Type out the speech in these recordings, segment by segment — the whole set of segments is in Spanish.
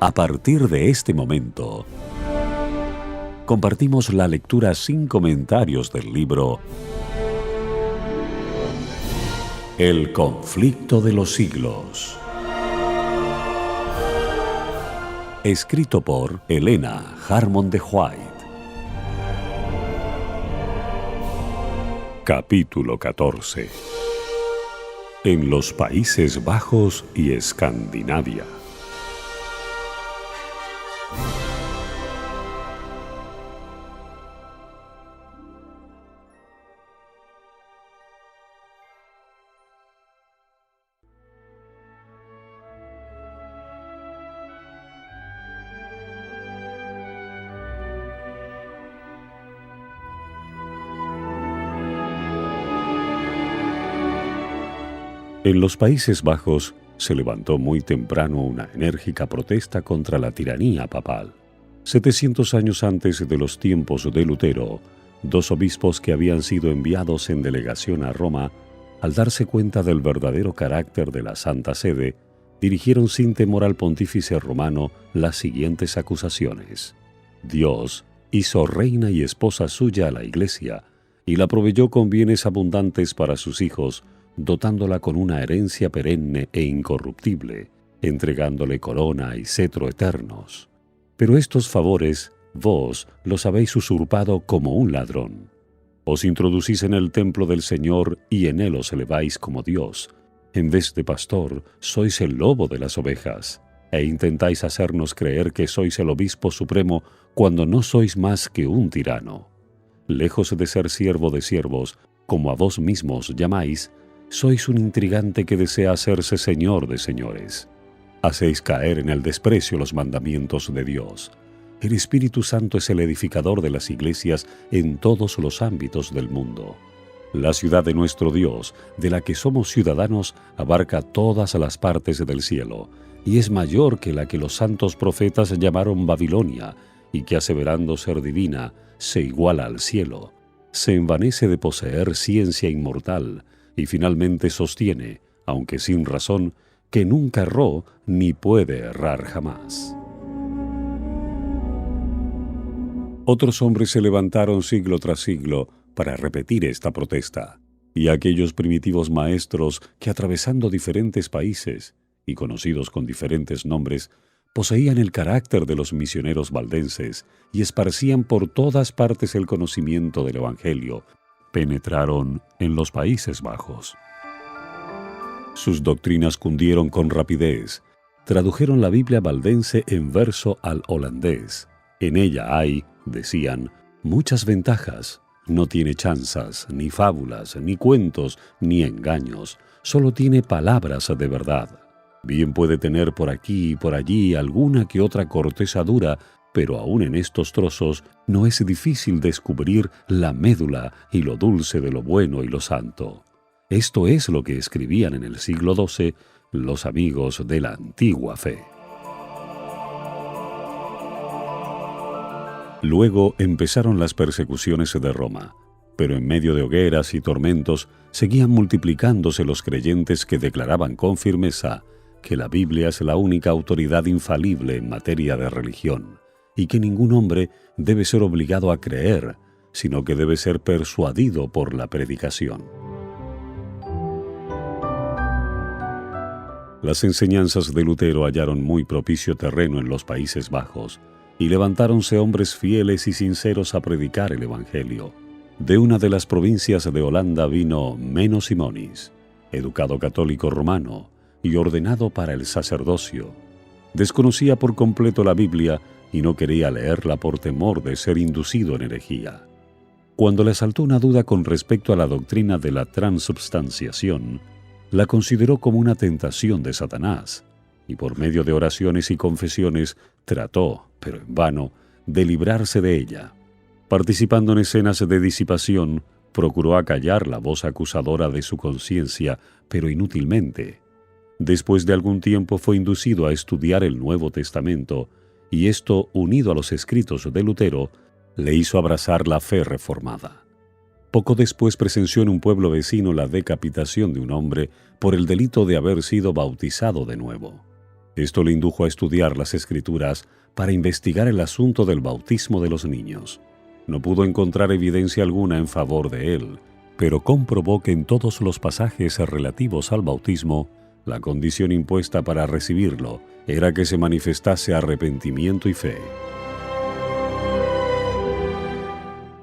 A partir de este momento, compartimos la lectura sin comentarios del libro El conflicto de los siglos, escrito por Helena Harmon de White. Capítulo 14. En los Países Bajos y Escandinavia. En los Países Bajos se levantó muy temprano una enérgica protesta contra la tiranía papal. 700 años antes de los tiempos de Lutero, dos obispos que habían sido enviados en delegación a Roma, al darse cuenta del verdadero carácter de la Santa Sede, dirigieron sin temor al pontífice romano las siguientes acusaciones. Dios hizo reina y esposa suya a la Iglesia y la proveyó con bienes abundantes para sus hijos, dotándola con una herencia perenne e incorruptible, entregándole corona y cetro eternos. Pero estos favores vos los habéis usurpado como un ladrón. Os introducís en el templo del Señor y en él os eleváis como Dios. En vez de pastor, sois el lobo de las ovejas, e intentáis hacernos creer que sois el obispo supremo cuando no sois más que un tirano. Lejos de ser siervo de siervos, como a vos mismos llamáis, sois un intrigante que desea hacerse señor de señores. Hacéis caer en el desprecio los mandamientos de Dios. El Espíritu Santo es el edificador de las iglesias en todos los ámbitos del mundo. La ciudad de nuestro Dios, de la que somos ciudadanos, abarca todas las partes del cielo, y es mayor que la que los santos profetas llamaron Babilonia, y que aseverando ser divina, se iguala al cielo. Se envanece de poseer ciencia inmortal, y finalmente sostiene, aunque sin razón, que nunca erró ni puede errar jamás. Otros hombres se levantaron siglo tras siglo para repetir esta protesta, y aquellos primitivos maestros que atravesando diferentes países, y conocidos con diferentes nombres, poseían el carácter de los misioneros valdenses y esparcían por todas partes el conocimiento del Evangelio, penetraron en los Países Bajos. Sus doctrinas cundieron con rapidez. Tradujeron la Biblia valdense en verso al holandés. En ella hay, decían, muchas ventajas. No tiene chanzas, ni fábulas, ni cuentos, ni engaños. Solo tiene palabras de verdad. Bien puede tener por aquí y por allí alguna que otra corteza dura, pero aún en estos trozos no es difícil descubrir la médula y lo dulce de lo bueno y lo santo. Esto es lo que escribían en el siglo XII los amigos de la antigua fe. Luego empezaron las persecuciones de Roma, pero en medio de hogueras y tormentos seguían multiplicándose los creyentes que declaraban con firmeza que la Biblia es la única autoridad infalible en materia de religión, y que ningún hombre debe ser obligado a creer, sino que debe ser persuadido por la predicación. Las enseñanzas de Lutero hallaron muy propicio terreno en los Países Bajos, y levantáronse hombres fieles y sinceros a predicar el Evangelio. De una de las provincias de Holanda vino Menno Simonis, educado católico romano y ordenado para el sacerdocio. Desconocía por completo la Biblia y no quería leerla por temor de ser inducido en herejía. Cuando le asaltó una duda con respecto a la doctrina de la transubstanciación, la consideró como una tentación de Satanás, y por medio de oraciones y confesiones trató, pero en vano, de librarse de ella. Participando en escenas de disipación, procuró acallar la voz acusadora de su conciencia, pero inútilmente. Después de algún tiempo fue inducido a estudiar el Nuevo Testamento, y esto, unido a los escritos de Lutero, le hizo abrazar la fe reformada. Poco después presenció en un pueblo vecino la decapitación de un hombre por el delito de haber sido bautizado de nuevo. Esto le indujo a estudiar las Escrituras para investigar el asunto del bautismo de los niños. No pudo encontrar evidencia alguna en favor de él, pero comprobó que en todos los pasajes relativos al bautismo, la condición impuesta para recibirlo era que se manifestase arrepentimiento y fe.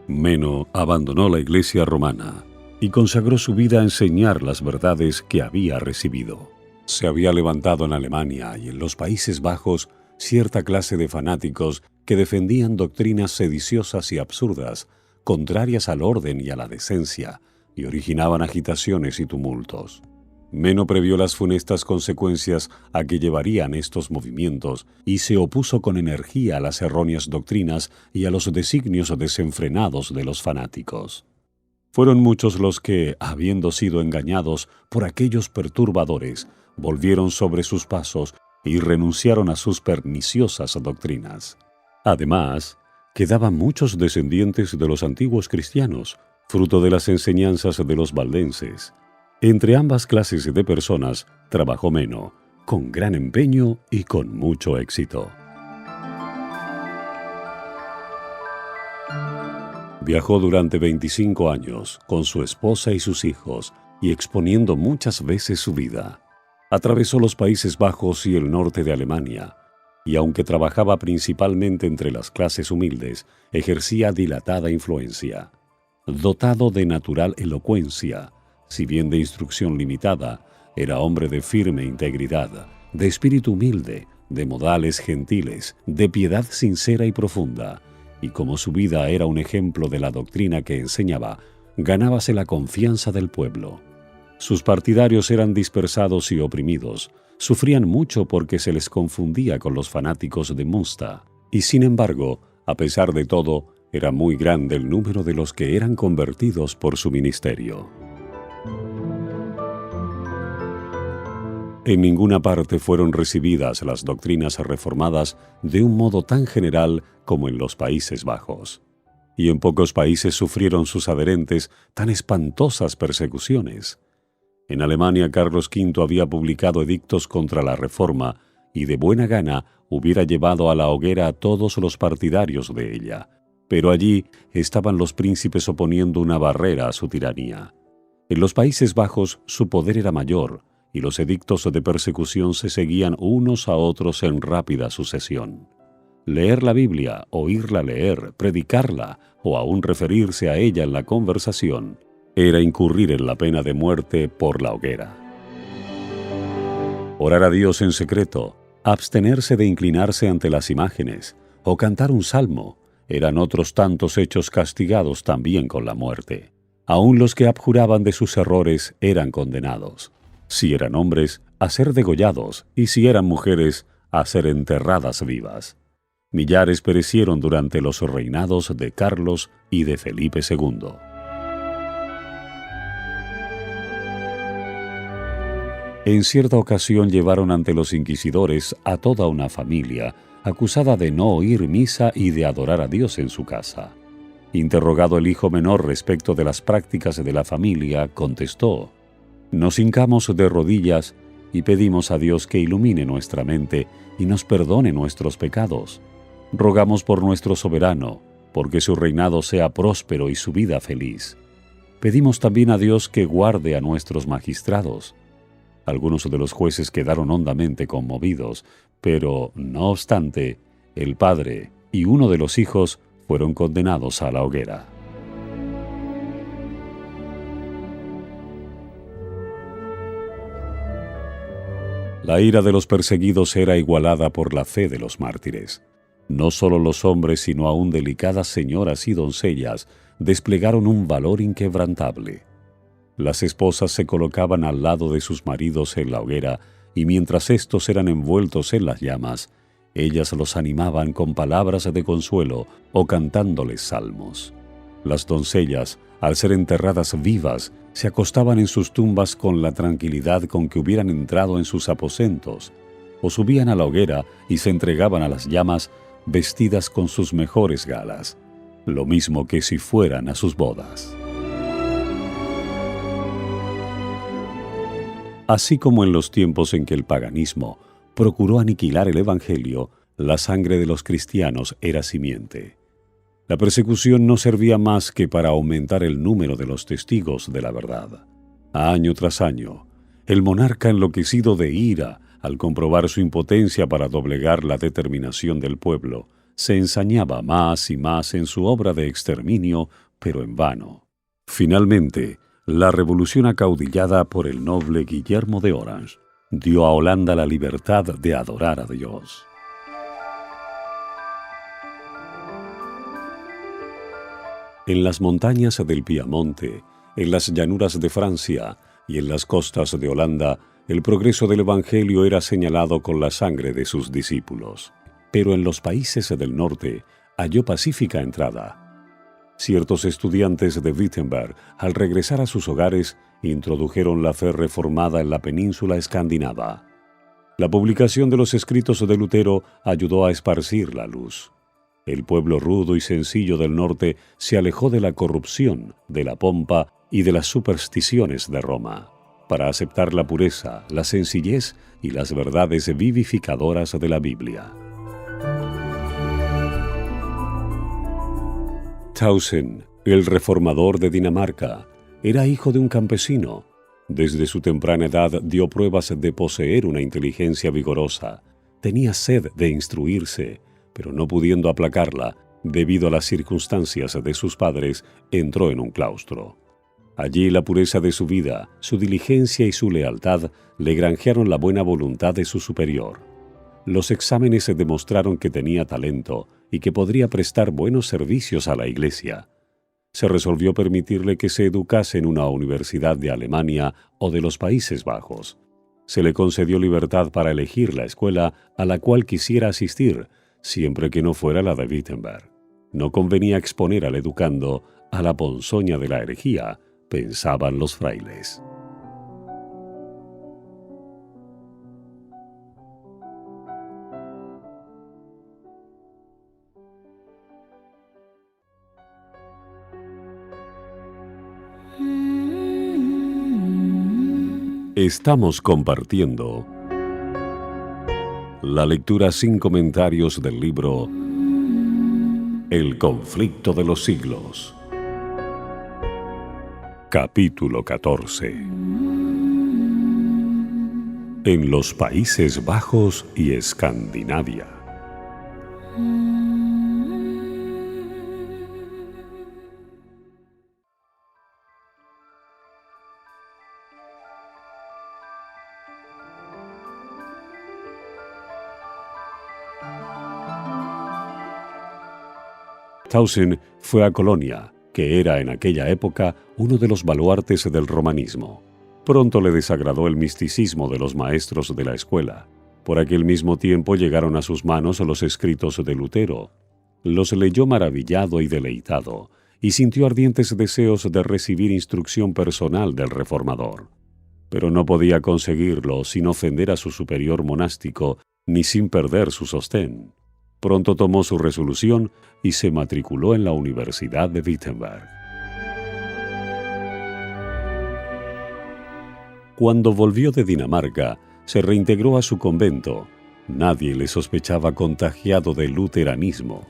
Meno abandonó la Iglesia romana y consagró su vida a enseñar las verdades que había recibido. Se había levantado en Alemania y en los Países Bajos cierta clase de fanáticos que defendían doctrinas sediciosas y absurdas, contrarias al orden y a la decencia, y originaban agitaciones y tumultos. Meno previó las funestas consecuencias a que llevarían estos movimientos y se opuso con energía a las erróneas doctrinas y a los designios desenfrenados de los fanáticos. Fueron muchos los que, habiendo sido engañados por aquellos perturbadores, volvieron sobre sus pasos y renunciaron a sus perniciosas doctrinas. Además, quedaban muchos descendientes de los antiguos cristianos, fruto de las enseñanzas de los valdenses. Entre ambas clases de personas trabajó Meno, con gran empeño y con mucho éxito. Viajó durante 25 años con su esposa y sus hijos y exponiendo muchas veces su vida. Atravesó los Países Bajos y el norte de Alemania, y aunque trabajaba principalmente entre las clases humildes, ejercía dilatada influencia. Dotado de natural elocuencia, si bien de instrucción limitada, era hombre de firme integridad, de espíritu humilde, de modales gentiles, de piedad sincera y profunda, y como su vida era un ejemplo de la doctrina que enseñaba, ganábase la confianza del pueblo. Sus partidarios eran dispersados y oprimidos, sufrían mucho porque se les confundía con los fanáticos de Münster, y sin embargo, a pesar de todo, era muy grande el número de los que eran convertidos por su ministerio. En ninguna parte fueron recibidas las doctrinas reformadas de un modo tan general como en los Países Bajos. Y en pocos países sufrieron sus adherentes tan espantosas persecuciones. En Alemania, Carlos V había publicado edictos contra la Reforma y de buena gana hubiera llevado a la hoguera a todos los partidarios de ella. Pero allí estaban los príncipes oponiendo una barrera a su tiranía. En los Países Bajos su poder era mayor, y los edictos de persecución se seguían unos a otros en rápida sucesión. Leer la Biblia, oírla leer, predicarla o aún referirse a ella en la conversación era incurrir en la pena de muerte por la hoguera. Orar a Dios en secreto, abstenerse de inclinarse ante las imágenes o cantar un salmo eran otros tantos hechos castigados también con la muerte. Aún los que abjuraban de sus errores eran condenados. Si eran hombres, a ser degollados, y si eran mujeres, a ser enterradas vivas. Millares perecieron durante los reinados de Carlos y de Felipe II. En cierta ocasión llevaron ante los inquisidores a toda una familia, acusada de no oír misa y de adorar a Dios en su casa. Interrogado el hijo menor respecto de las prácticas de la familia, contestó: «Nos hincamos de rodillas y pedimos a Dios que ilumine nuestra mente y nos perdone nuestros pecados. Rogamos por nuestro soberano, porque su reinado sea próspero y su vida feliz. Pedimos también a Dios que guarde a nuestros magistrados». Algunos de los jueces quedaron hondamente conmovidos, pero, no obstante, el padre y uno de los hijos fueron condenados a la hoguera. La ira de los perseguidos era igualada por la fe de los mártires. No solo los hombres, sino aún delicadas señoras y doncellas desplegaron un valor inquebrantable. Las esposas se colocaban al lado de sus maridos en la hoguera y mientras éstos eran envueltos en las llamas, ellas los animaban con palabras de consuelo o cantándoles salmos. Las doncellas, al ser enterradas vivas, se acostaban en sus tumbas con la tranquilidad con que hubieran entrado en sus aposentos, o subían a la hoguera y se entregaban a las llamas vestidas con sus mejores galas, lo mismo que si fueran a sus bodas. Así como en los tiempos en que el paganismo procuró aniquilar el Evangelio, la sangre de los cristianos era simiente. La persecución no servía más que para aumentar el número de los testigos de la verdad. Año tras año, el monarca, enloquecido de ira al comprobar su impotencia para doblegar la determinación del pueblo, se ensañaba más y más en su obra de exterminio, pero en vano. Finalmente, la revolución acaudillada por el noble Guillermo de Orange dio a Holanda la libertad de adorar a Dios. En las montañas del Piamonte, en las llanuras de Francia y en las costas de Holanda, el progreso del Evangelio era señalado con la sangre de sus discípulos. Pero en los países del norte halló pacífica entrada. Ciertos estudiantes de Wittenberg, al regresar a sus hogares, introdujeron la fe reformada en la península escandinava. La publicación de los escritos de Lutero ayudó a esparcir la luz. El pueblo rudo y sencillo del norte se alejó de la corrupción, de la pompa y de las supersticiones de Roma, para aceptar la pureza, la sencillez y las verdades vivificadoras de la Biblia. Tausen, el reformador de Dinamarca, era hijo de un campesino. Desde su temprana edad dio pruebas de poseer una inteligencia vigorosa. Tenía sed de instruirse, pero no pudiendo aplacarla, debido a las circunstancias de sus padres, entró en un claustro. Allí la pureza de su vida, su diligencia y su lealtad le granjearon la buena voluntad de su superior. Los exámenes demostraron que tenía talento y que podría prestar buenos servicios a la Iglesia. Se resolvió permitirle que se educase en una universidad de Alemania o de los Países Bajos. Se le concedió libertad para elegir la escuela a la cual quisiera asistir, siempre que no fuera la de Wittenberg. No convenía exponer al educando a la ponzoña de la herejía, pensaban los frailes. Estamos compartiendo la lectura sin comentarios del libro El conflicto de los siglos. Capítulo 14. En los Países Bajos y Escandinavia. Tausen fue a Colonia, que era en aquella época uno de los baluartes del romanismo. Pronto le desagradó el misticismo de los maestros de la escuela. Por aquel mismo tiempo llegaron a sus manos los escritos de Lutero. Los leyó maravillado y deleitado, y sintió ardientes deseos de recibir instrucción personal del reformador. Pero no podía conseguirlo sin ofender a su superior monástico ni sin perder su sostén. Pronto tomó su resolución y se matriculó en la Universidad de Wittenberg. Cuando volvió de Dinamarca, se reintegró a su convento. Nadie le sospechaba contagiado de luteranismo.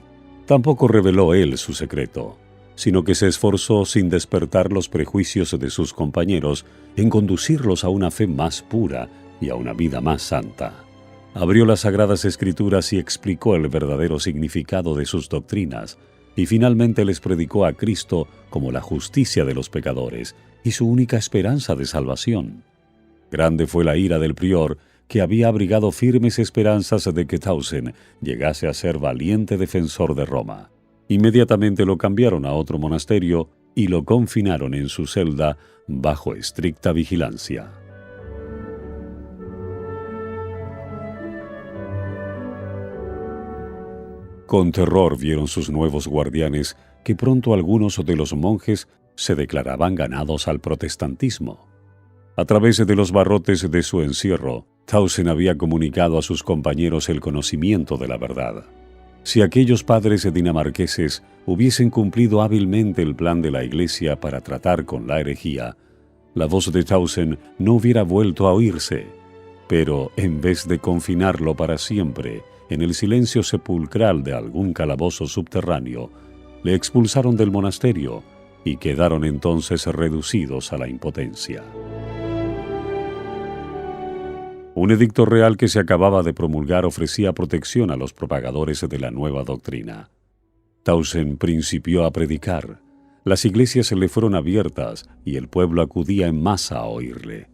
Tampoco reveló él su secreto, sino que se esforzó, sin despertar los prejuicios de sus compañeros, en conducirlos a una fe más pura y a una vida más santa. Abrió las Sagradas Escrituras y explicó el verdadero significado de sus doctrinas, y finalmente les predicó a Cristo como la justicia de los pecadores y su única esperanza de salvación. Grande fue la ira del prior, que había abrigado firmes esperanzas de que Tausen llegase a ser valiente defensor de Roma. Inmediatamente lo cambiaron a otro monasterio y lo confinaron en su celda bajo estricta vigilancia. Con terror vieron sus nuevos guardianes que pronto algunos de los monjes se declaraban ganados al protestantismo. A través de los barrotes de su encierro, Tausen había comunicado a sus compañeros el conocimiento de la verdad. Si aquellos padres dinamarqueses hubiesen cumplido hábilmente el plan de la Iglesia para tratar con la herejía, la voz de Tausen no hubiera vuelto a oírse. Pero en vez de confinarlo para siempre en el silencio sepulcral de algún calabozo subterráneo, le expulsaron del monasterio y quedaron entonces reducidos a la impotencia. Un edicto real que se acababa de promulgar ofrecía protección a los propagadores de la nueva doctrina. Tausen principió a predicar. Las iglesias le fueron abiertas y el pueblo acudía en masa a oírle.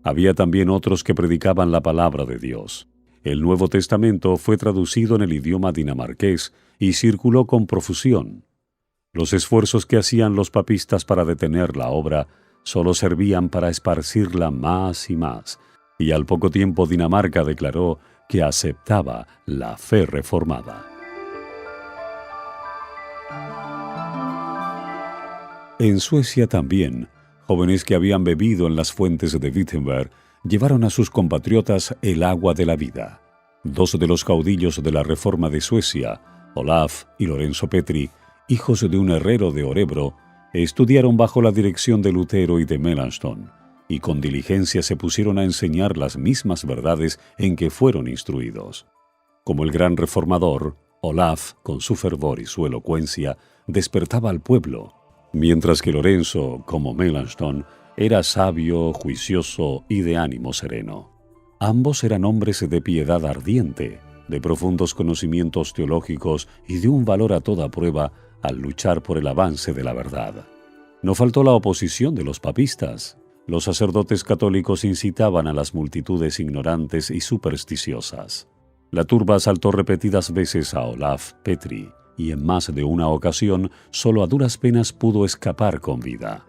Había también otros que predicaban la palabra de Dios. El Nuevo Testamento fue traducido en el idioma dinamarqués y circuló con profusión. Los esfuerzos que hacían los papistas para detener la obra solo servían para esparcirla más y más, y al poco tiempo Dinamarca declaró que aceptaba la fe reformada. En Suecia también, jóvenes que habían bebido en las fuentes de Wittenberg llevaron a sus compatriotas el agua de la vida. Dos de los caudillos de la Reforma de Suecia, Olaf y Lorenzo Petri, hijos de un herrero de Örebro, estudiaron bajo la dirección de Lutero y de Melanchthon, y con diligencia se pusieron a enseñar las mismas verdades en que fueron instruidos. Como el gran reformador, Olaf, con su fervor y su elocuencia, despertaba al pueblo, mientras que Lorenzo, como Melanchthon, era sabio, juicioso y de ánimo sereno. Ambos eran hombres de piedad ardiente, de profundos conocimientos teológicos y de un valor a toda prueba al luchar por el avance de la verdad. No faltó la oposición de los papistas. Los sacerdotes católicos incitaban a las multitudes ignorantes y supersticiosas. La turba asaltó repetidas veces a Olaf Petri, y en más de una ocasión solo a duras penas pudo escapar con vida.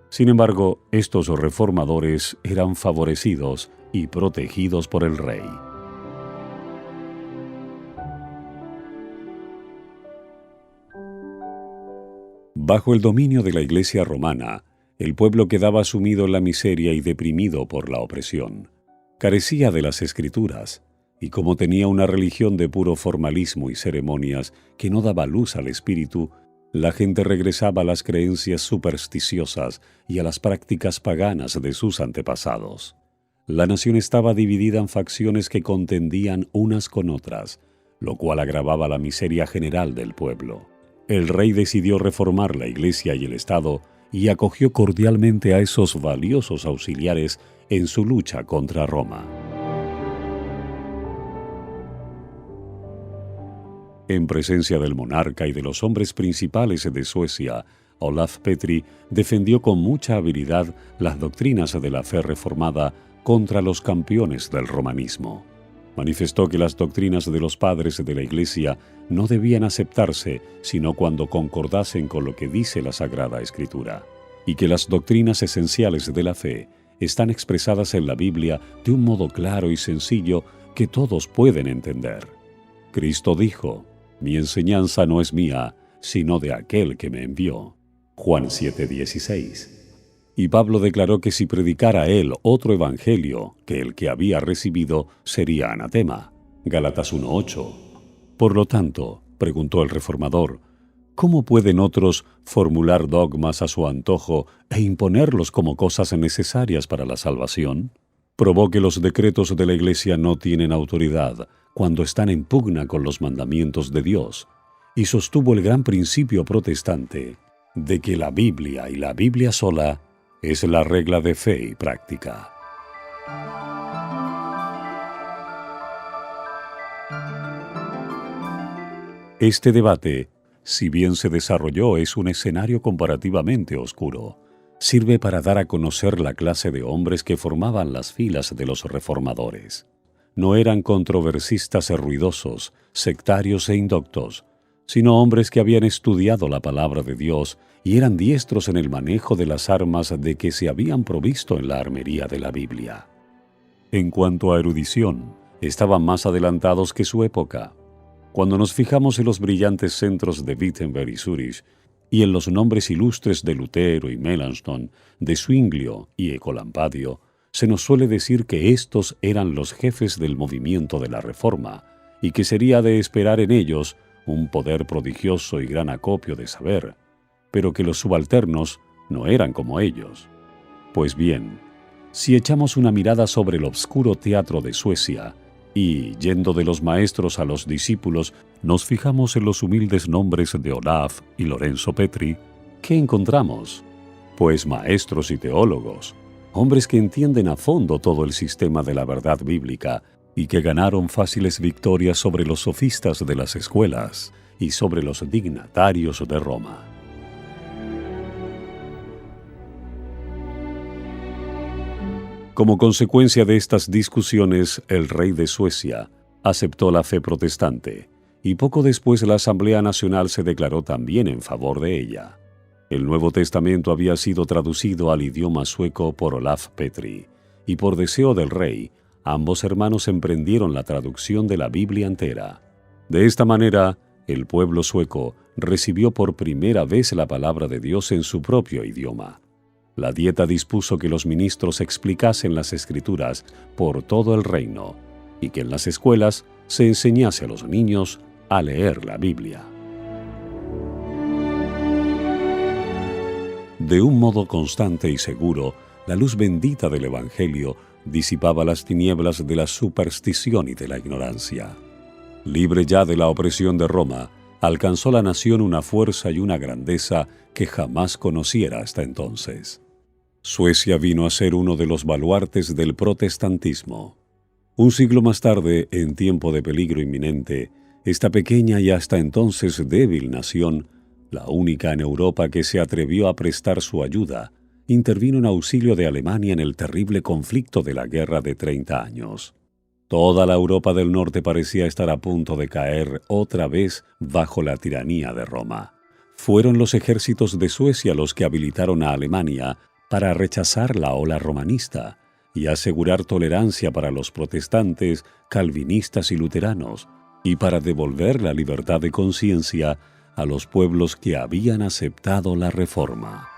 Sin embargo, estos reformadores eran favorecidos y protegidos por el rey. Bajo el dominio de la Iglesia romana, el pueblo quedaba sumido en la miseria y deprimido por la opresión. Carecía de las Escrituras, y como tenía una religión de puro formalismo y ceremonias que no daba luz al espíritu, la gente regresaba a las creencias supersticiosas y a las prácticas paganas de sus antepasados. La nación estaba dividida en facciones que contendían unas con otras, lo cual agravaba la miseria general del pueblo. El rey decidió reformar la Iglesia y el Estado y acogió cordialmente a esos valiosos auxiliares en su lucha contra Roma. En presencia del monarca y de los hombres principales de Suecia, Olaf Petri defendió con mucha habilidad las doctrinas de la fe reformada contra los campeones del romanismo. Manifestó que las doctrinas de los padres de la Iglesia no debían aceptarse sino cuando concordasen con lo que dice la Sagrada Escritura, y que las doctrinas esenciales de la fe están expresadas en la Biblia de un modo claro y sencillo que todos pueden entender. Cristo dijo: «Mi enseñanza no es mía, sino de aquel que me envió». Juan 7:16. Y Pablo declaró que si predicara él otro evangelio que el que había recibido, sería anatema. Gálatas 1:8. Por lo tanto, preguntó el reformador, ¿cómo pueden otros formular dogmas a su antojo e imponerlos como cosas necesarias para la salvación? Probó que los decretos de la Iglesia no tienen autoridad cuando están en pugna con los mandamientos de Dios, y sostuvo el gran principio protestante de que la Biblia y la Biblia sola es la regla de fe y práctica. Este debate, si bien se desarrolló, es un escenario comparativamente oscuro. Sirve para dar a conocer la clase de hombres que formaban las filas de los reformadores. No eran controversistas ruidosos, sectarios e indoctos, sino hombres que habían estudiado la palabra de Dios y eran diestros en el manejo de las armas de que se habían provisto en la armería de la Biblia. En cuanto a erudición, estaban más adelantados que su época. Cuando nos fijamos en los brillantes centros de Wittenberg y Zurich, y en los nombres ilustres de Lutero y Melanchthon, de Zwinglio y Ecolampadio, se nos suele decir que estos eran los jefes del movimiento de la Reforma, y que sería de esperar en ellos un poder prodigioso y gran acopio de saber, pero que los subalternos no eran como ellos. Pues bien, Si echamos una mirada sobre el obscuro teatro de Suecia y, yendo de los maestros a los discípulos, nos fijamos en los humildes nombres de Olaf y Lorenzo Petri, ¿qué encontramos? Pues maestros y teólogos, hombres que entienden a fondo todo el sistema de la verdad bíblica y que ganaron fáciles victorias sobre los sofistas de las escuelas y sobre los dignatarios de Roma. Como consecuencia de estas discusiones, el rey de Suecia aceptó la fe protestante y poco después la Asamblea Nacional se declaró también en favor de ella. El Nuevo Testamento había sido traducido al idioma sueco por Olaf Petri y por deseo del rey, ambos hermanos emprendieron la traducción de la Biblia entera. De esta manera, el pueblo sueco recibió por primera vez la palabra de Dios en su propio idioma. La Dieta dispuso que los ministros explicasen las Escrituras por todo el reino y que en las escuelas se enseñase a los niños a leer la Biblia. De un modo constante y seguro, la luz bendita del Evangelio disipaba las tinieblas de la superstición y de la ignorancia. Libre ya de la opresión de Roma, alcanzó la nación una fuerza y una grandeza que jamás conociera hasta entonces. Suecia vino a ser uno de los baluartes del protestantismo. Un siglo más tarde, en tiempo de peligro inminente, esta pequeña y hasta entonces débil nación, la única en Europa que se atrevió a prestar su ayuda, intervino en auxilio de Alemania en el terrible conflicto de la Guerra de 30 años. Toda la Europa del Norte parecía estar a punto de caer otra vez bajo la tiranía de Roma. Fueron los ejércitos de Suecia los que habilitaron a Alemania para rechazar la ola romanista y asegurar tolerancia para los protestantes, calvinistas y luteranos, y para devolver la libertad de conciencia a los pueblos que habían aceptado la Reforma.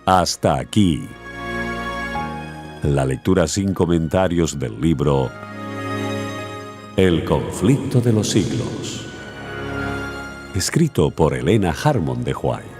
Hasta aquí la lectura sin comentarios del libro El conflicto de los siglos, escrito por Helena Harmon de Huay.